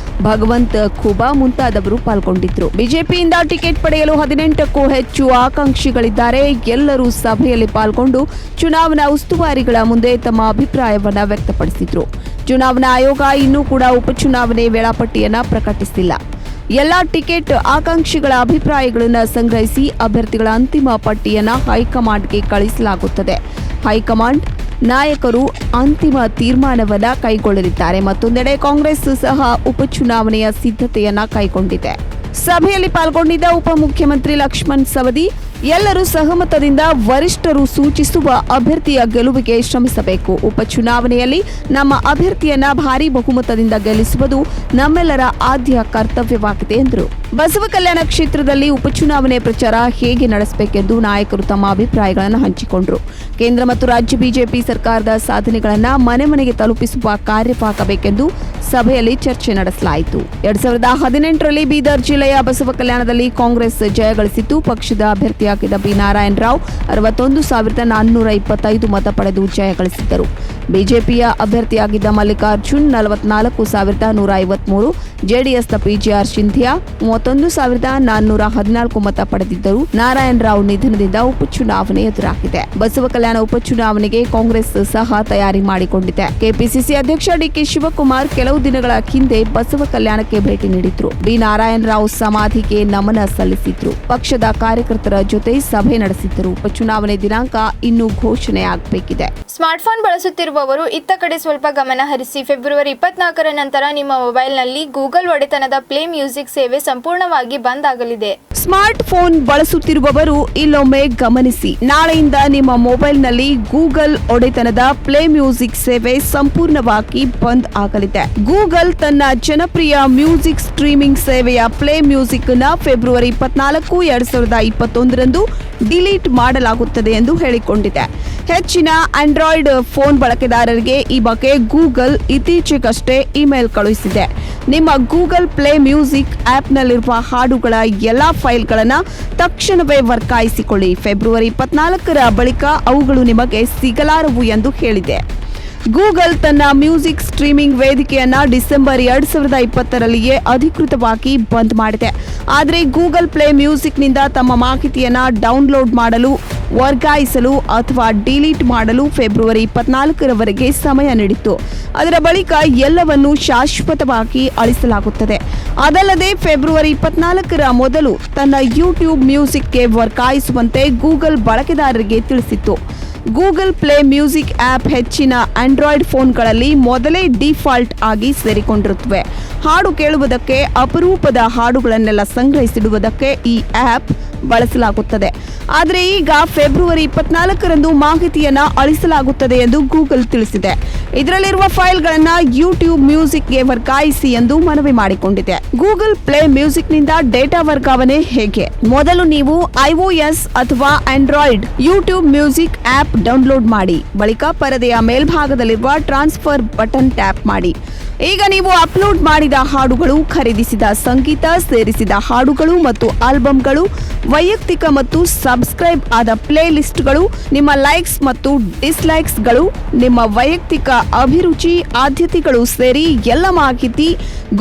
ಭಗವಂತ ಖೂಬಾ ಮುಂತಾದವರು ಪಾಲ್ಗೊಂಡಿದ್ದರು. ಬಿಜೆಪಿಯಿಂದ ಟಿಕೆಟ್ ಪಡೆಯಲು 18ಕ್ಕೂ ಹೆಚ್ಚು ಆಕಾಂಕ್ಷಿಗಳಿದ್ದಾರೆ. ಎಲ್ಲರೂ ಸಭೆಯಲ್ಲಿ ಪಾಲ್ಗೊಂಡು ಚುನಾವಣಾ ಉಸ್ತುವಾರಿಗಳ ಮುಂದೆ ತಮ್ಮ ಅಭಿಪ್ರಾಯವನ್ನು ವ್ಯಕ್ತಪಡಿಸಿದ್ರು. ಚುನಾವಣಾ ಆಯೋಗ ಇನ್ನೂ ಕೂಡ ಉಪಚುನಾವಣೆ ವೇಳಾಪಟ್ಟಿಯನ್ನು ಪ್ರಕಟಿಸಿಲ್ಲ. ಎಲ್ಲಾ ಟಿಕೆಟ್ ಆಕಾಂಕ್ಷಿಗಳ ಅಭಿಪ್ರಾಯಗಳನ್ನು ಸಂಗ್ರಹಿಸಿ ಅಭ್ಯರ್ಥಿಗಳ ಅಂತಿಮ ಪಟ್ಟಿಯನ್ನು ಹೈಕಮಾಂಡ್ಗೆ ಕಳಿಸಲಾಗುತ್ತದೆ. ಹೈಕಮಾಂಡ್ ನಾಯಕರು ಅಂತಿಮ ತೀರ್ಮಾನವನ್ನು ಕೈಗೊಳ್ಳಲಿದ್ದಾರೆ. ಮತ್ತೊಂದೆಡೆ ಕಾಂಗ್ರೆಸ್ ಸಹ ಉಪಚುನಾವಣೆಯ ಸಿದ್ಧತೆಯನ್ನ ಕೈಗೊಂಡಿದೆ. ಸಭೆಯಲ್ಲಿ ಪಾಲ್ಗೊಂಡಿದ್ದ ಉಪಮುಖ್ಯಮಂತ್ರಿ ಲಕ್ಷ್ಮಣ್ ಸವದಿ, ಎಲ್ಲರೂ ಸಹಮತದಿಂದ ವರಿಷ್ಠರು ಸೂಚಿಸುವ ಅಭ್ಯರ್ಥಿಯ ಗೆಲುವಿಗೆ ಶ್ರಮಿಸಬೇಕು. ಉಪಚುನಾವಣೆಯಲ್ಲಿ ನಮ್ಮ ಅಭ್ಯರ್ಥಿಯನ್ನ ಭಾರೀ ಬಹುಮತದಿಂದ ಗೆಲ್ಲಿಸುವುದು ನಮ್ಮೆಲ್ಲರ ಆದ್ಯ ಕರ್ತವ್ಯವಾಗಿದೆ ಎಂದರು. ಬಸವ ಕಲ್ಯಾಣ ಕ್ಷೇತ್ರದಲ್ಲಿ ಉಪಚುನಾವಣೆ ಪ್ರಚಾರ ಹೇಗೆ ನಡೆಸಬೇಕೆಂದು ನಾಯಕರು ತಮ್ಮ ಅಭಿಪ್ರಾಯಗಳನ್ನು ಹಂಚಿಕೊಂಡರು. ಕೇಂದ್ರ ಮತ್ತು ರಾಜ್ಯ ಬಿಜೆಪಿ ಸರ್ಕಾರದ ಸಾಧನೆಗಳನ್ನು ಮನೆ ಮನೆಗೆ ತಲುಪಿಸುವ ಕಾರ್ಯವಾಗಬೇಕೆಂದು ಸಭೆಯಲ್ಲಿ ಚರ್ಚೆ ನಡೆಸಲಾಯಿತು. 2018ರಲ್ಲಿ ಬೀದರ್ ಜಿಲ್ಲೆಯ ಬಸವ ಕಲ್ಯಾಣದಲ್ಲಿ ಕಾಂಗ್ರೆಸ್ ಜಯಗಳಿಸಿತ್ತು. ಪಕ್ಷದ ಅಭ್ಯರ್ಥಿಯಾಗಿದ್ದ ಬಿ ನಾರಾಯಣ ರಾವ್ 61,425 ಮತ ಪಡೆದು ಜಯಗಳಿಸಿದ್ದರು. ಬಿಜೆಪಿಯ ಅಭ್ಯರ್ಥಿಯಾಗಿದ್ದ ಮಲ್ಲಿಕಾರ್ಜುನ್ 44,153, ಜೆಡಿಎಸ್ನ ಪಿಜಿಆರ್ ಸಿಂಧಿಯಾ 31,414 ಮತ ಪಡೆದಿದ್ದರು. ನಾರಾಯಣ ರಾವ್ ನಿಧನದಿಂದ ಉಪಚುನಾವಣೆ ಎದುರಾಗಿದೆ. ಬಸವ ಕಲ್ಯಾಣ ಉಪಚುನಾವಣೆಗೆ ಕಾಂಗ್ರೆಸ್ ಸಹ ತಯಾರಿ ಮಾಡಿಕೊಂಡಿದೆ. ಕೆಪಿಸಿಸಿ ಅಧ್ಯಕ್ಷ ಡಿಕೆ ಶಿವಕುಮಾರ್ ಕೆಲವು ದಿನಗಳ ಹಿಂದೆ ಬಸವ ಕಲ್ಯಾಣಕ್ಕೆ ಭೇಟಿ ನೀಡಿದ್ರು. ಬಿ ನಾರಾಯಣ ರಾವ್ ಸಮಾಧಿಗೆ ನಮನ ಸಲ್ಲಿಸಿದ್ರು. ಪಕ್ಷದ ಕಾರ್ಯಕರ್ತರ ಜೊತೆ ಸಭೆ ನಡೆಸಿದ್ದರು. ಉಪಚುನಾವಣೆ ದಿನಾಂಕ ಇನ್ನೂ ಘೋಷಣೆಯಾಗಬೇಕಿದೆ. ಸ್ಮಾರ್ಟ್ಫೋನ್ ಬಳಸುತ್ತಿರುವವರು ಇತ್ತ ಕಡೆ ಸ್ವಲ್ಪ ಗಮನ ಹರಿಸಿ. ಫೆಬ್ರವರಿ 24ರ ನಂತರ ನಿಮ್ಮ ಮೊಬೈಲ್ನಲ್ಲಿ ಗೂಗಲ್ ಒಡೆತನದ ಪ್ಲೇ ಮ್ಯೂಸಿಕ್ ಸೇವೆ ಸಂಪೂರ್ಣವಾಗಿ ಬಂದ್ ಆಗಲಿದೆ. ಸ್ಮಾರ್ಟ್ ಫೋನ್ ಬಳಸುತ್ತಿರುವವರು ಇಲ್ಲೊಮ್ಮೆ ಗಮನಿಸಿ. ನಾಳೆಯಿಂದ ನಿಮ್ಮ ಮೊಬೈಲ್ನಲ್ಲಿ ಗೂಗಲ್ ಒಡೆತನದ ಪ್ಲೇ ಮ್ಯೂಸಿಕ್ ಸೇವೆ ಸಂಪೂರ್ಣವಾಗಿ ಬಂದ್ ಆಗಲಿದೆ. ಗೂಗಲ್ ತನ್ನ ಜನಪ್ರಿಯ ಮ್ಯೂಸಿಕ್ ಸ್ಟ್ರೀಮಿಂಗ್ ಸೇವೆಯ ಪ್ಲೇ ಮ್ಯೂಸಿಕ್ ನ ಫೆಬ್ರವರಿ 24, 2021ರಂದು ಡಿಲೀಟ್ ಮಾಡಲಾಗುತ್ತದೆ ಎಂದು ಹೇಳಿಕೊಂಡಿದೆ. ಹೆಚ್ಚಿನ ಆಂಡ್ರಾಯ್ಡ್ ಫೋನ್ ಬಳಕೆದಾರರಿಗೆ ಈ ಬಗ್ಗೆ ಗೂಗಲ್ ಇತ್ತೀಚೆಗಷ್ಟೇ ಇಮೇಲ್ ಕಳುಹಿಸಿದೆ. ನಿಮ್ಮ ಗೂಗಲ್ ಪ್ಲೇ ಮ್ಯೂಸಿಕ್ ಆಪ್ನಲ್ಲಿರುವ ಹಾಡುಗಳ ಎಲ್ಲಾ ಫೈಲ್ಗಳನ್ನು ತಕ್ಷಣವೇ ವರ್ಗಾಯಿಸಿಕೊಳ್ಳಿ. ಫೆಬ್ರವರಿ 24ರ ಬಳಿಕ ಅವುಗಳು ನಿಮಗೆ ಸಿಗಲಾರವು ಎಂದು ಹೇಳಿದೆ. ಗೂಗಲ್ ತನ್ನ ಮ್ಯೂಸಿಕ್ ಸ್ಟ್ರೀಮಿಂಗ್ ವೇದಿಕೆಯನ್ನ ಡಿಸೆಂಬರ್ 2020ರಲ್ಲಿಯೇ ಅಧಿಕೃತವಾಗಿ ಬಂದ್ ಮಾಡಿದೆ. ಆದರೆ ಗೂಗಲ್ ಪ್ಲೇ ಮ್ಯೂಸಿಕ್ನಿಂದ ತಮ್ಮ ಮಾಹಿತಿಯನ್ನ ಡೌನ್ಲೋಡ್ ಮಾಡಲು, ವರ್ಗಾಯಿಸಲು ಅಥವಾ ಡಿಲೀಟ್ ಮಾಡಲು ಫೆಬ್ರವರಿ 24ರವರೆಗೆ ಸಮಯ ನೀಡಿತ್ತು. ಅದರ ಬಳಿಕ ಎಲ್ಲವನ್ನೂ ಶಾಶ್ವತವಾಗಿ ಅಳಿಸಲಾಗುತ್ತದೆ. ಅದಲ್ಲದೆ ಫೆಬ್ರವರಿ 24ರ ಮೊದಲು ತನ್ನ ಯೂಟ್ಯೂಬ್ ಮ್ಯೂಸಿಕ್ಗೆ ವರ್ಗಾಯಿಸುವಂತೆ ಗೂಗಲ್ ಬಳಕೆದಾರರಿಗೆ ತಿಳಿಸಿತ್ತು. ಗೂಗಲ್ ಪ್ಲೇ ಮ್ಯೂಸಿಕ್ ಆಪ್ ಹೆಚ್ಚಿನ ಆಂಡ್ರಾಯ್ಡ್ ಫೋನ್ಗಳಲ್ಲಿ ಮೊದಲೇ ಡಿಫಾಲ್ಟ್ ಆಗಿ ಸೇರಿಕೊಂಡಿರುತ್ತವೆ. ಹಾಡು ಕೇಳುವುದಕ್ಕೆ, ಅಪರೂಪದ ಹಾಡುಗಳನ್ನೆಲ್ಲ ಸಂಗ್ರಹಿಸಿಡುವುದಕ್ಕೆ ಈ ಆಪ್ ಬಳಸಲಾಗುತ್ತದೆ. ಆದರೆ ಈಗ ಫೆಬ್ರವರಿ 24ರಂದು ಮಾಹಿತಿಯನ್ನ ಅಳಿಸಲಾಗುತ್ತದೆ ಎಂದು ಗೂಗಲ್ ತಿಳಿಸಿದೆ. ಇದರಲ್ಲಿರುವ ಫೈಲ್ಗಳನ್ನು ಯೂಟ್ಯೂಬ್ ಮ್ಯೂಸಿಕ್ಗೆ ವರ್ಗಾಯಿಸಿ ಎಂದು ಮನವಿ ಮಾಡಿಕೊಂಡಿದೆ. ಗೂಗಲ್ ಪ್ಲೇ ಮ್ಯೂಸಿಕ್ನಿಂದ ಡೇಟಾ ವರ್ಗಾವಣೆ ಹೇಗೆ? ಮೊದಲು ನೀವು iOS ಅಥವಾ Android YouTube music app download ಮಾಡಿ. ಬಳಿಕ ಪರದೆಯ ಮೇಲ್ಭಾಗದಲ್ಲಿರುವ ಟ್ರಾನ್ಸ್ಫರ್ ಬಟನ್ ಟ್ಯಾಪ್ ಮಾಡಿ. ಈಗ ನೀವು ಅಪ್ಲೋಡ್ ಮಾಡಿದ ಹಾಡುಗಳು, ಖರೀದಿಸಿದ ಸಂಗೀತ, ಸೇರಿಸಿದ ಹಾಡುಗಳು ಮತ್ತು ಆಲ್ಬಂಗಳು, ವೈಯಕ್ತಿಕ ಮತ್ತು ಸಬ್ಸ್ಕ್ರೈಬ್ ಆದ ಪ್ಲೇ ಲಿಸ್ಟ್ಗಳು, ನಿಮ್ಮ ಲೈಕ್ಸ್ ಮತ್ತು ಡಿಸ್ಲೈಕ್ಸ್ಗಳು, ನಿಮ್ಮ ವೈಯಕ್ತಿಕ ಅಭಿರುಚಿ, ಆದ್ಯತೆಗಳು ಸೇರಿ ಎಲ್ಲ ಮಾಹಿತಿ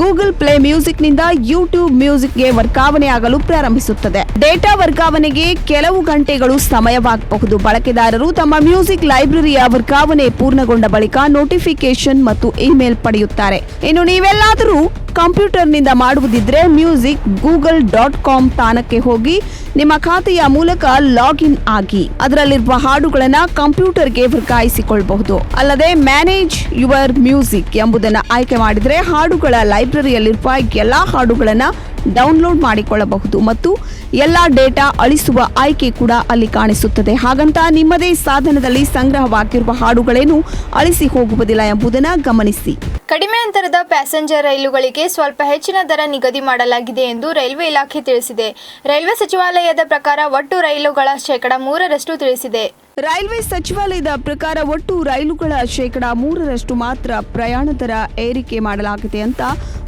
ಗೂಗಲ್ ಪ್ಲೇ ಮ್ಯೂಸಿಕ್ನಿಂದ ಯೂಟ್ಯೂಬ್ ಮ್ಯೂಸಿಕ್ಗೆ ವರ್ಗಾವಣೆಯಾಗಲು ಪ್ರಾರಂಭಿಸುತ್ತದೆ. ಡೇಟಾ ವರ್ಗಾವಣೆಗೆ ಕೆಲವು ಗಂಟೆಗಳು ಸಮಯವಾಗಬಹುದು. ಬಳಕೆದಾರರು ತಮ್ಮ ಮ್ಯೂಸಿಕ್ ಲೈಬ್ರರಿಯ ವರ್ಗಾವಣೆ ಪೂರ್ಣಗೊಂಡ ಬಳಿಕ ನೋಟಿಫಿಕೇಶನ್ ಮತ್ತು ಇಮೇಲ್ ಪಡೆಯುತ್ತಾರೆ. ಇನ್ನು ನೀವೆಲ್ಲಾದರೂ ಕಂಪ್ಯೂಟರ್ನಿಂದ ಮಾಡುವುದಿದ್ರೆ musicgoogle.com ತಾಣಕ್ಕೆ ಹೋಗಿ ನಿಮ್ಮ ಖಾತೆಯ ಮೂಲಕ ಲಾಗಿನ್ ಆಗಿ ಅದರಲ್ಲಿರುವ ಹಾಡುಗಳನ್ನು ಕಂಪ್ಯೂಟರ್ಗೆ ವರ್ಗಾಯಿಸಿಕೊಳ್ಳಬಹುದು. ಅಲ್ಲದೆ ಮ್ಯಾನೇಜ್ ಯುವರ್ ಮ್ಯೂಸಿಕ್ ಎಂಬುದನ್ನು ಆಯ್ಕೆ ಮಾಡಿದರೆ ಹಾಡುಗಳ ಲೈಬ್ರರಿಯಲ್ಲಿರುವ ಎಲ್ಲಾ ಹಾಡುಗಳನ್ನು ಡೌನ್ಲೋಡ್ ಮಾಡಿಕೊಳ್ಳಬಹುದು ಮತ್ತು ಎಲ್ಲಾ ಡೇಟಾ ಅಳಿಸುವ ಆಯ್ಕೆ ಕೂಡ ಅಲ್ಲಿ ಕಾಣಿಸುತ್ತದೆ. ಹಾಗಂತ ನಿಮ್ಮದೇ ಸಾಧನದಲ್ಲಿ ಸಂಗ್ರಹವಾಗಿರುವ ಹಾಡುಗಳೇನು ಅಳಿಸಿ ಹೋಗುವುದಿಲ್ಲ ಎಂಬುದನ್ನು ಗಮನಿಸಿ. ಕಡಿಮೆ ಅಂತರದ ಪ್ಯಾಸೆಂಜರ್ ರೈಲುಗಳಿಗೆ ಸ್ವಲ್ಪ ಹೆಚ್ಚಿನ ದರ ನಿಗದಿ ಮಾಡಲಾಗಿದೆ ಎಂದು ರೈಲ್ವೆ ಇಲಾಖೆ ತಿಳಿಸಿದೆ. ರೈಲ್ವೆ ಸಚಿವಾಲಯದ ಪ್ರಕಾರ ಒಟ್ಟು ರೈಲುಗಳ 3% ತಿಳಿಸಿದೆ. ರೈಲ್ವೆ ಸಚಿವಾಲಯದ ಪ್ರಕಾರ ಒಟ್ಟು ರೈಲುಗಳ 3% ಮಾತ್ರ ಪ್ರಯಾಣ ದರ ಏರಿಕೆ ಮಾಡಲಾಗಿದೆ ಅಂತ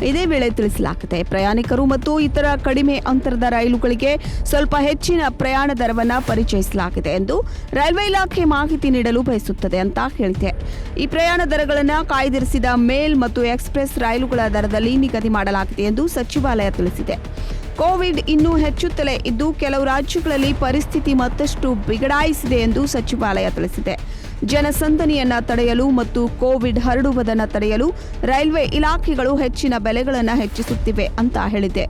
ಇದೇ ವೇಳೆ ತಿಳಿಸಲಾಗಿದೆ. ಪ್ರಯಾಣಿಕರು ಮತ್ತು ಇತರ ಕಡಿಮೆ ಅಂತರದ ರೈಲುಗಳಿಗೆ ಸ್ವಲ್ಪ ಹೆಚ್ಚಿನ ಪ್ರಯಾಣ ದರವನ್ನು ಪರಿಚಯಿಸಲಾಗಿದೆ ಎಂದು ರೈಲ್ವೆ ಇಲಾಖೆ ಮಾಹಿತಿ ನೀಡಲು ಬಯಸುತ್ತದೆ ಅಂತ ಹೇಳಿದೆ. ಈ ಪ್ರಯಾಣ ದರಗಳನ್ನು ಕಾಯ್ದಿರಿಸಿದ ಮೇಲ್ ಮತ್ತು ಎಕ್ಸ್ಪ್ರೆಸ್ ರೈಲುಗಳ ದರದಲ್ಲಿ ನಿಗದಿ ಮಾಡಲಾಗಿದೆ ಎಂದು ಸಚಿವಾಲಯ ತಿಳಿಸಿದೆ. ಕೋವಿಡ್ ಇನ್ನೂ ಹೆಚ್ಚುತ್ತಲೇ ಇದ್ದು ಕೆಲವು ರಾಜ್ಯಗಳಲ್ಲಿ ಪರಿಸ್ಥಿತಿ ಮತ್ತಷ್ಟು ಬಿಗಡಾಯಿಸಿದೆ ಎಂದು ಸಚಿವಾಲಯ ತಿಳಿಸಿದೆ. ಜನಸಂದಣಿಯನ್ನ ತಡೆಯಲು ಮತ್ತು ಕೋವಿಡ್ ಹರಡುವುದನ್ನು ತಡೆಯಲು ರೈಲ್ವೆ ಇಲಾಖೆಗಳು ಹೆಚ್ಚಿನ ಬೆಲೆಗಳನ್ನು ಹೆಚ್ಚಿಸುತ್ತಿವೆ ಅಂತ ಹೇಳಿದೆ.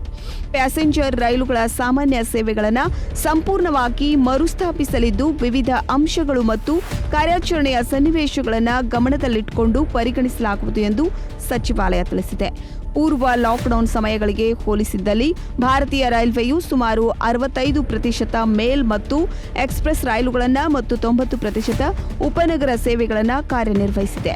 ಪ್ಯಾಸೆಂಜರ್ ರೈಲುಗಳ ಸಾಮಾನ್ಯ ಸೇವೆಗಳನ್ನು ಸಂಪೂರ್ಣವಾಗಿ ಮರುಸ್ಥಾಪಿಸಲಿದ್ದು ವಿವಿಧ ಅಂಶಗಳು ಮತ್ತು ಕಾರ್ಯಾಚರಣೆಯ ಸನ್ನಿವೇಶಗಳನ್ನು ಗಮನದಲ್ಲಿಟ್ಟುಕೊಂಡು ಪರಿಗಣಿಸಲಾಗುವುದು ಎಂದು ಸಚಿವಾಲಯ ತಿಳಿಸಿದೆ. ಪೂರ್ವ ಲಾಕ್ಡೌನ್ ಸಮಯಗಳಿಗೆ ಹೋಲಿಸಿದ್ದಲ್ಲಿ ಭಾರತೀಯ ರೈಲ್ವೆಯು ಸುಮಾರು 65% ಮೇಲ್ ಮತ್ತು ಎಕ್ಸ್ಪ್ರೆಸ್ ರೈಲುಗಳನ್ನು ಮತ್ತು 90% ಉಪನಗರ ಸೇವೆಗಳನ್ನು ಕಾರ್ಯನಿರ್ವಹಿಸಿದೆ.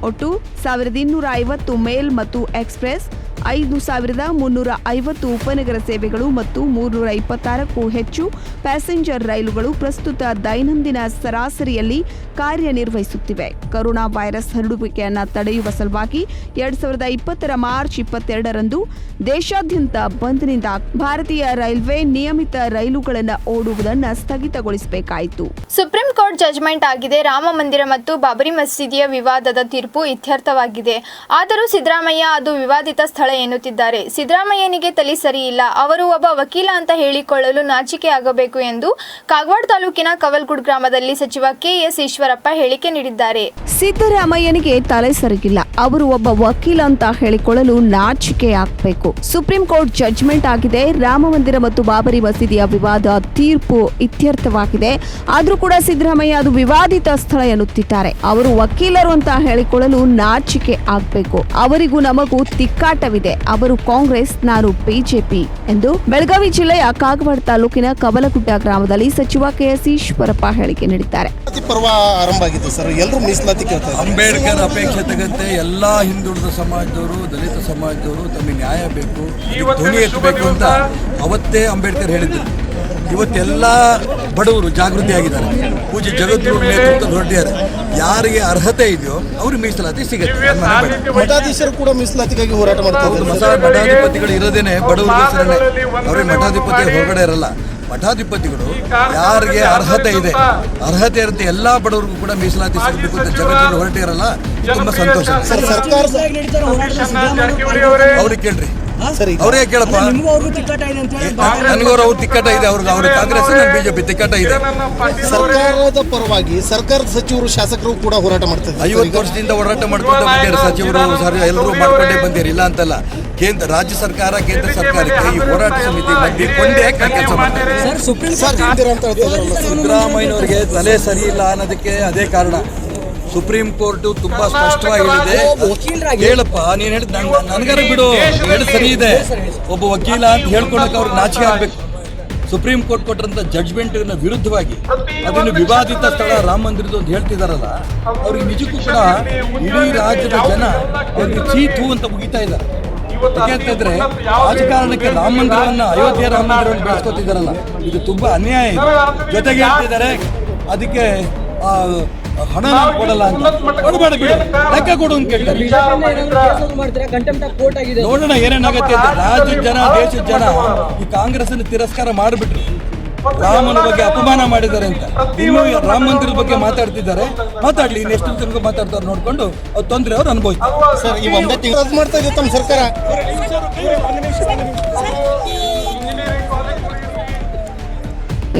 ಒಟ್ಟು 1250 ಮೇಲ್ ಮತ್ತು ಎಕ್ಸ್ಪ್ರೆಸ್ 5,350 ಉಪನಗರ ಸೇವೆಗಳು ಮತ್ತು 326ಕ್ಕೂ ಹೆಚ್ಚು ಪ್ಯಾಸೆಂಜರ್ ರೈಲುಗಳು ಪ್ರಸ್ತುತ ದೈನಂದಿನ ಸರಾಸರಿಯಲ್ಲಿ ಕಾರ್ಯನಿರ್ವಹಿಸುತ್ತಿವೆ. ಕೊರೋನಾ ವೈರಸ್ ಹರಡುವಿಕೆಯನ್ನು ತಡೆಯುವ ಸಲುವಾಗಿ 2020 ಮಾರ್ಚ್ 22ರಂದು ದೇಶಾದ್ಯಂತ ಬಂದ್ನಿಂದ ಭಾರತೀಯ ರೈಲ್ವೆ ನಿಯಮಿತ ರೈಲುಗಳನ್ನು ಓಡುವುದನ್ನು ಸ್ಥಗಿತಗೊಳಿಸಬೇಕಾಯಿತು. ಸುಪ್ರೀಂ ಕೋರ್ಟ್ ಜಜ್ಮೆಂಟ್ ಆಗಿದೆ. ರಾಮ ಮಂದಿರ ಮತ್ತು ಬಾಬರಿ ಮಸೀದಿಯ ವಿವಾದದ ತೀರ್ಪು ಇತ್ಯರ್ಥವಾಗಿದೆ. ಆದರೂ ಸಿದ್ದರಾಮಯ್ಯ ಅದು ವಿವಾದಿತ ಸ್ಥಳ ಎನ್ನುತ್ತಿದ್ದಾರೆ. ಸಿದ್ದರಾಮಯ್ಯನಿಗೆ ತಲೆ ಸರಿಯಿಲ್ಲ. ಅವರು ಒಬ್ಬ ವಕೀಲ ಅಂತ ಹೇಳಿಕೊಳ್ಳಲು ನಾಚಿಕೆ ಆಗಬೇಕು ಎಂದು ಕಾಗವಾಡ ತಾಲೂಕಿನ ಕವಲ್ಗುಡ್ ಗ್ರಾಮದಲ್ಲಿ ಸಚಿವ ಕೆಎಸ್ ಈಶ್ವರಪ್ಪ ಹೇಳಿಕೆ ನೀಡಿದ್ದಾರೆ. ಸಿದ್ದರಾಮಯ್ಯನಿಗೆ ತಲೆ ಸರಿಗಿಲ್ಲ. ಅವರು ಒಬ್ಬ ವಕೀಲ ಅಂತ ಹೇಳಿಕೊಳ್ಳಲು ನಾಚಿಕೆ ಆಗಬೇಕು. ಸುಪ್ರೀಂ ಕೋರ್ಟ್ ಜಡ್ಜ್ಮೆಂಟ್ ಆಗಿದೆ. ರಾಮ ಮಂದಿರ ಮತ್ತು ಬಾಬರಿ ಮಸೀದಿಯ ವಿವಾದ ತೀರ್ಪು ಇತ್ಯರ್ಥವಾಗಿದೆ. ಆದರೂ ಕೂಡ ಸಿದ್ದರಾಮಯ್ಯ ಅದು ವಿವಾದಿತ ಸ್ಥಳ ಎನ್ನುತ್ತಿದ್ದಾರೆ. ಅವರು ವಕೀಲರು ಅಂತ ಹೇಳಿಕೊಳ್ಳಲು ನಾಚಿಕೆ ಆಗಬೇಕು. ಅವರಿಗೂ ನಮಗೂ ತಿಕ್ಕಾಟವಿದೆ. ಅವರು ಕಾಂಗ್ರೆಸ್, ನಾನು ಬಿಜೆಪಿ ಎಂದು ಬೆಳಗಾವಿ ಜಿಲ್ಲೆಯ ಕಾಗವಾಡ ತಾಲೂಕಿನ ಕವಲಗುಡ್ಡ ಗ್ರಾಮದಲ್ಲಿ ಸಚಿವ ಕೆಎಸ್ ಈಶ್ವರಪ್ಪ ಹೇಳಿಕೆ ನೀಡಿದ್ದಾರೆ. ಪರ್ವ ಆರಂಭ ಆಗಿತ್ತು ಸರ್. ಎಲ್ಲರೂ ಮೀಸಲಾತಿ ಕೇಳ್ತಾರೆ. ಅಂಬೇಡ್ಕರ್ ಅಪೇಕ್ಷೆ ತಗಂತೆ ಎಲ್ಲಾ ಹಿಂದುಳಿದ ಸಮಾಜದವರು, ದಲಿತ ಸಮಾಜದವರು ತಮಗೆ ನ್ಯಾಯ ಬೇಕು, ಧ್ವನಿ ಎತ್ತಬೇಕು ಅಂತ ಅವತ್ತೇ ಅಂಬೇಡ್ಕರ್ ಹೇಳಿದ್ರು. ಇವತ್ತೆಲ್ಲ ಬಡವರು ಜಾಗೃತಿ ಆಗಿದ್ದಾರೆ. ಪೂಜ್ಯ ಜಗದ್ಗುರು ನೇತೃತ್ವದಲ್ಲಿ ಹೊರಟಿದ್ದಾರೆ. ಯಾರಿಗೆ ಅರ್ಹತೆ ಇದೆಯೋ ಅವ್ರಿಗೆ ಮೀಸಲಾತಿ ಸಿಗುತ್ತೆ. ಮಠಾಧೀಶರು ಕೂಡ ಮೀಸಲಾತಿಗಾಗಿ ಹೋರಾಟ ಮಾಡ್ತಾರೆ. ಮಠಾಧಿಪತಿಗಳು ಇರೋದೇನೆ ಬಡವರಿಗೆ ಹೆಸರನ್ನೇ. ಅವ್ರಿಗೆ ಮಠಾಧಿಪತಿ ಹೊರಗಡೆ ಇರಲ್ಲ. ಮಠಾಧಿಪತಿಗಳು ಯಾರಿಗೆ ಅರ್ಹತೆ ಇದೆ, ಅರ್ಹತೆ ಇರುತ್ತೆ ಎಲ್ಲಾ ಬಡವರಿಗೂ ಕೂಡ ಮೀಸಲಾತಿ ಸಿಗಬೇಕು ಅಂತ ಜಗತ್ತಿನಲ್ಲಿ ಹೊರಟಿರಲ್ಲ. ತುಂಬಾ ಸಂತೋಷ. ಸರ್ಕಾರ ಅವ್ರಿಗೆ ಕೇಳ್ರಿ, ಅವರೇ ಕೇಳಪ್ಪ. ನನಗೂ ಅವ್ರ ತಿಕ್ಕಟ ಇದೆ. ಅವ್ರಿಗೆ ಕಾಂಗ್ರೆಸ್, ಬಿಜೆಪಿ ತಿಕ್ಕಟ ಇದೆ. ಸರ್ಕಾರದ ಪರವಾಗಿ ಸರ್ಕಾರದ ಸಚಿವರು, ಶಾಸಕರು ಕೂಡ ಹೋರಾಟ ಮಾಡ್ತಾರೆ. 50 ವರ್ಷದಿಂದ ಹೋರಾಟ ಮಾಡ್ಕೊಂಡು ಬಂದಿದ್ದಾರೆ. ಸಚಿವರು ಎಲ್ಲರೂ ಮಾಡ್ಕೊಂಡೇ ಬಂದಿರಿ, ಇಲ್ಲ ಅಂತಲ್ಲ. ರಾಜ್ಯ ಸರ್ಕಾರ, ಕೇಂದ್ರ ಸರ್ಕಾರಕ್ಕೆ ಈ ಹೋರಾಟ ಸಮಿತಿ ಮಧ್ಯೆ ಕೊಂಡೇ ಕೆಲಸ ಮಾಡ್ತಾರೆ. ಸಿದ್ದರಾಮಯ್ಯನವರಿಗೆ ತಲೆ ಸರಿ ಇಲ್ಲ ಅನ್ನೋದಕ್ಕೆ ಅದೇ ಕಾರಣ. ಸುಪ್ರೀಂ ಕೋರ್ಟ್ ತುಂಬಾ ಸ್ಪಷ್ಟವಾಗಿ ಹೇಳಿದೆ. ಹೇಳಪ್ಪ, ನೀನ್ ಹೇಳಿದ್ ನನ್ಗಾರ ಬಿಡು, ಹೇಳಿ ಸರಿ ಇದೆ. ಒಬ್ಬ ವಕೀಲ ಅಂತ ಹೇಳ್ಕೊಳಕ್ಕೆ ಅವ್ರಿಗೆ ನಾಚಿಕೆ ಆಗ್ಬೇಕು. ಸುಪ್ರೀಂ ಕೋರ್ಟ್ ಕೊಟ್ಟರಂತ ಜಡ್ಜ್ಮೆಂಟ್ ವಿರುದ್ಧವಾಗಿ ಅದನ್ನು ವಿವಾದಿತ ಸ್ಥಳ ರಾಮ ಮಂದಿರದ್ದು ಅಂತ ಹೇಳ್ತಿದಾರಲ್ಲ, ಅವ್ರಿಗೆ ನಿಜಕ್ಕೂ ಕೂಡ ಇಡೀ ರಾಜ್ಯದ ಜನ ಅವ್ರಿಗೆ ಚೀತು ಅಂತ ಮುಗಿತಾ ಇದ್ದಾರೆ. ಯಾಕೆಂತಂದ್ರೆ ರಾಜಕಾರಣಕ್ಕೆ ರಾಮ ಮಂದಿರವನ್ನ, ಅಯೋಧ್ಯೆ ರಾಮ ಮಂದಿರವನ್ನು ಬೆಳೆಸ್ಕೊತಿದಾರಲ್ಲ, ಇದು ತುಂಬಾ ಅನ್ಯಾಯ ಇದೆ. ಜೊತೆಗೆ ಹೇಳ್ತಿದ್ದಾರೆ ಅದಕ್ಕೆ ಹಣ ಕೊಡಲ್ಲ ಅಂತ. ಕೊಡಬೇಡ ಬಿಡು, ಲೆಕ್ಕ ಕೊಡು ಅಂತ ಕೇಳ್ತಾರೆ. ನೋಡೋಣ ಏನೇನಾಗತ್ತೆ ಅಂತ. ರಾಜ್ಯದ ಜನ, ದೇಶದ ಜನ ಈ ಕಾಂಗ್ರೆಸ್ ಅನ್ನು ತಿರಸ್ಕಾರ ಮಾಡಿಬಿಟ್ರು. ರಾಮನ ಬಗ್ಗೆ ಅಪಮಾನ ಮಾಡಿದ್ದಾರೆ ಅಂತ. ಇನ್ನು ರಾಮ ಮಂದಿರದ ಬಗ್ಗೆ ಮಾತಾಡ್ತಿದ್ದಾರೆ. ಮಾತಾಡ್ಲಿ, ಇನ್ನೆಷ್ಟು ತನಕ ಮಾತಾಡ್ತಾರೆ ನೋಡ್ಕೊಂಡು ಅವ್ರು ತೊಂದರೆ ಅವ್ರು ಅನುಭವಿಸ್ತಾರೆ. ಸರ್, ಈ ಒಂಬತ್ತು ರದ್ದು ಮಾಡ್ತಾ ಇದೆ ತಮ್ಮ ಸರ್ಕಾರ.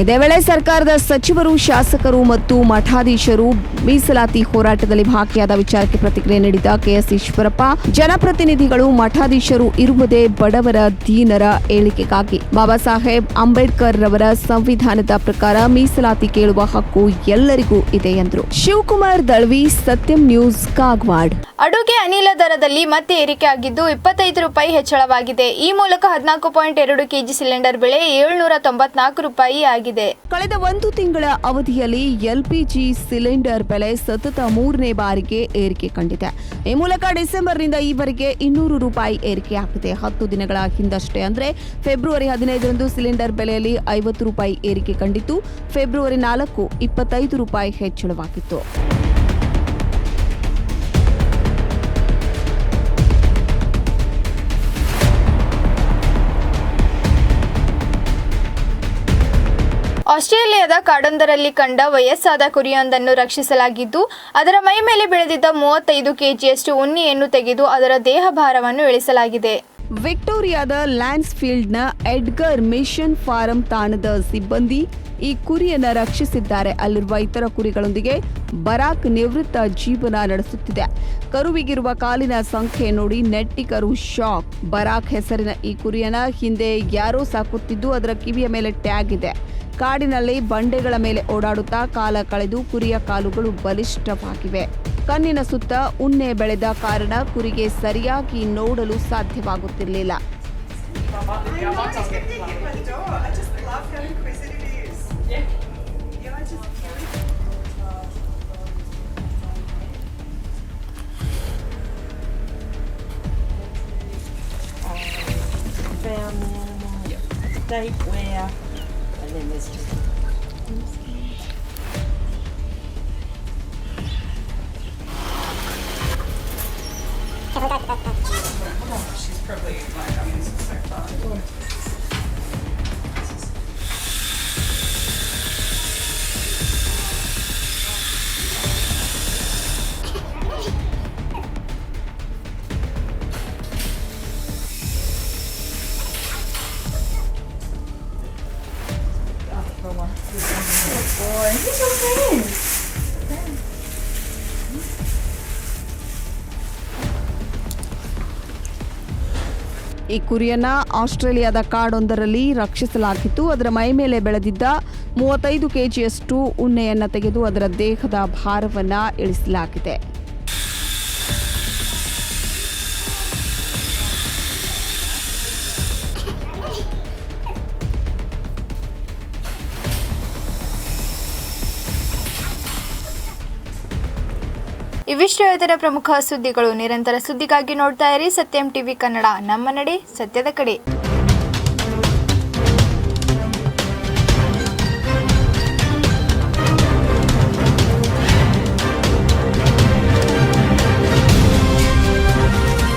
ಇದೇ ವೇಳೆ ಸರ್ಕಾರದ ಸಚಿವರು, ಶಾಸಕರು ಮತ್ತು ಮಠಾಧೀಶರು ಮೀಸಲಾತಿ ಹೋರಾಟದಲ್ಲಿ ಭಾಗಿಯಾದ ವಿಚಾರಕ್ಕೆ ಪ್ರತಿಕ್ರಿಯೆ ನೀಡಿದ ಕೆಎಸ್ ಈಶ್ವರಪ್ಪ, ಜನಪ್ರತಿನಿಧಿಗಳು, ಮಠಾಧೀಶರು ಇರುವುದೇ ಬಡವರ, ದೀನರ ಏಳಿಗೆಗಾಗಿ. ಬಾಬಾ ಸಾಹೇಬ್ ಅಂಬೇಡ್ಕರ್ ರವರ ಸಂವಿಧಾನದ ಪ್ರಕಾರ ಮೀಸಲಾತಿ ಕೇಳುವ ಹಕ್ಕು ಎಲ್ಲರಿಗೂ ಇದೆ ಎಂದರು. ಶಿವಕುಮಾರ್ ದಳ್ವಿ, ಸತ್ಯಂ ನ್ಯೂಸ್, ಕಾಗವಾಡ್. ಅಡುಗೆ ಅನಿಲ ದರದಲ್ಲಿ ಮತ್ತೆ ಏರಿಕೆ ಆಗಿದ್ದು 25 ರೂಪಾಯಿ ಹೆಚ್ಚಳವಾಗಿದೆ. ಈ ಮೂಲಕ 14.2 ಕೆಜಿ ಸಿಲಿಂಡರ್ ಬೆಲೆ 794 ರೂಪಾಯಿ ಆಗಿದೆ. ಕಳೆದ 1 ತಿಂಗಳ ಅವಧಿಯಲ್ಲಿ ಎಲ್ಪಿಜಿ ಸಿಲಿಂಡರ್ ಬೆಲೆ ಸತತ 3ನೇ ಬಾರಿಗೆ ಏರಿಕೆ ಕಂಡಿದೆ. ಈ ಮೂಲಕ ಡಿಸೆಂಬರ್ನಿಂದ ಈವರೆಗೆ 200 ರೂಪಾಯಿ ಏರಿಕೆಯಾಗಿದೆ. 10 ದಿನಗಳ ಹಿಂದಷ್ಟೇ ಅಂದರೆ ಫೆಬ್ರವರಿ 15ರಂದು ಸಿಲಿಂಡರ್ ಬೆಲೆಯಲ್ಲಿ 50 ರೂಪಾಯಿ ಏರಿಕೆ ಕಂಡಿತ್ತು. ಫೆಬ್ರವರಿ 4 25 ರೂಪಾಯಿ ಹೆಚ್ಚಳವಾಗಿತ್ತು. ಆಸ್ಟ್ರೇಲಿಯಾದ ಕಾಡೊಂದರಲ್ಲಿ ಕಂಡ ವಯಸ್ಸಾದ ಕುರಿಯೊಂದನ್ನು ರಕ್ಷಿಸಲಾಗಿದ್ದು, ಅದರ ಮೈ ಮೇಲೆ ಬೆಳೆದಿದ್ದ 35 ಕೆಜಿಯಷ್ಟು ಉಣ್ಣಿಯನ್ನು ತೆಗೆದು ಅದರ ದೇಹ ಭಾರವನ್ನು ಇಳಿಸಲಾಗಿದೆ. ವಿಕ್ಟೋರಿಯಾದ ಲ್ಯಾನ್ಸ್ಫೀಲ್ಡ್ನ ಎಡ್ಗರ್ ಮಿಷನ್ ಫಾರಂ ತಾಣದ ಸಿಬ್ಬಂದಿ ಈ ಕುರಿಯನ್ನ ರಕ್ಷಿಸಿದ್ದಾರೆ. ಅಲ್ಲಿರುವ ಇತರ ಕುರಿಗಳೊಂದಿಗೆ ಬರಾಕ್ ನಿವೃತ್ತ ಜೀವನ ನಡೆಸುತ್ತಿದೆ. ಕರುವಿಗಿರುವ ಕಾಲಿನ ಸಂಖ್ಯೆ ನೋಡಿ ನೆಟ್ಟಿಗರು ಶಾಕ್. ಬರಾಕ್ ಹೆಸರಿನ ಈ ಕುರಿಯನ್ನ ಹಿಂದೆ ಯಾರೋ ಸಾಕುತ್ತಿದ್ದು, ಅದರ ಕಿವಿಯ ಮೇಲೆ ಟ್ಯಾಗ್ ಇದೆ. ಕಾಡಿನಲ್ಲಿ ಬಂಡೆಗಳ ಮೇಲೆ ಓಡಾಡುತ್ತಾ ಕಾಲ ಕಳೆದು ಕುರಿಯ ಕಾಲುಗಳು ಬಲಿಷ್ಠವಾಗಿವೆ. ಕಣ್ಣಿನ ಸುತ್ತ ಉಣ್ಣೆ ಬೆಳೆದ ಕಾರಣ ಕುರಿಗೆ ಸರಿಯಾಗಿ ನೋಡಲು ಸಾಧ್ಯವಾಗುತ್ತಿರಲಿಲ್ಲ. state where, and then there's just ಈ ಕುರಿಯನ್ನ ಆಸ್ಟ್ರೇಲಿಯಾದ ಕಾಡೊಂದರಲ್ಲಿ ರಕ್ಷಿಸಲಾಗಿತ್ತು. ಅದರ ಮೈ ಮೇಲೆ ಬೆಳೆದಿದ್ದ 35 ಕೆಜಿಯಷ್ಟು ಉಣ್ಣೆಯನ್ನು ತೆಗೆದು ಅದರ ದೇಹದ ಭಾರವನ್ನ ಇಳಿಸಲಾಗಿದೆ. ಇವಿಷ್ಟು ಇವತ್ತಿನ ಪ್ರಮುಖ ಸುದ್ದಿಗಳು. ನಿರಂತರ ಸುದ್ದಿಗಾಗಿ ನೋಡ್ತಾ ಇರಿ ಸತ್ಯಂ ಟಿವಿ ಕನ್ನಡ, ನಮ್ಮ ನಡೆ ಸತ್ಯದ ಕಡೆ.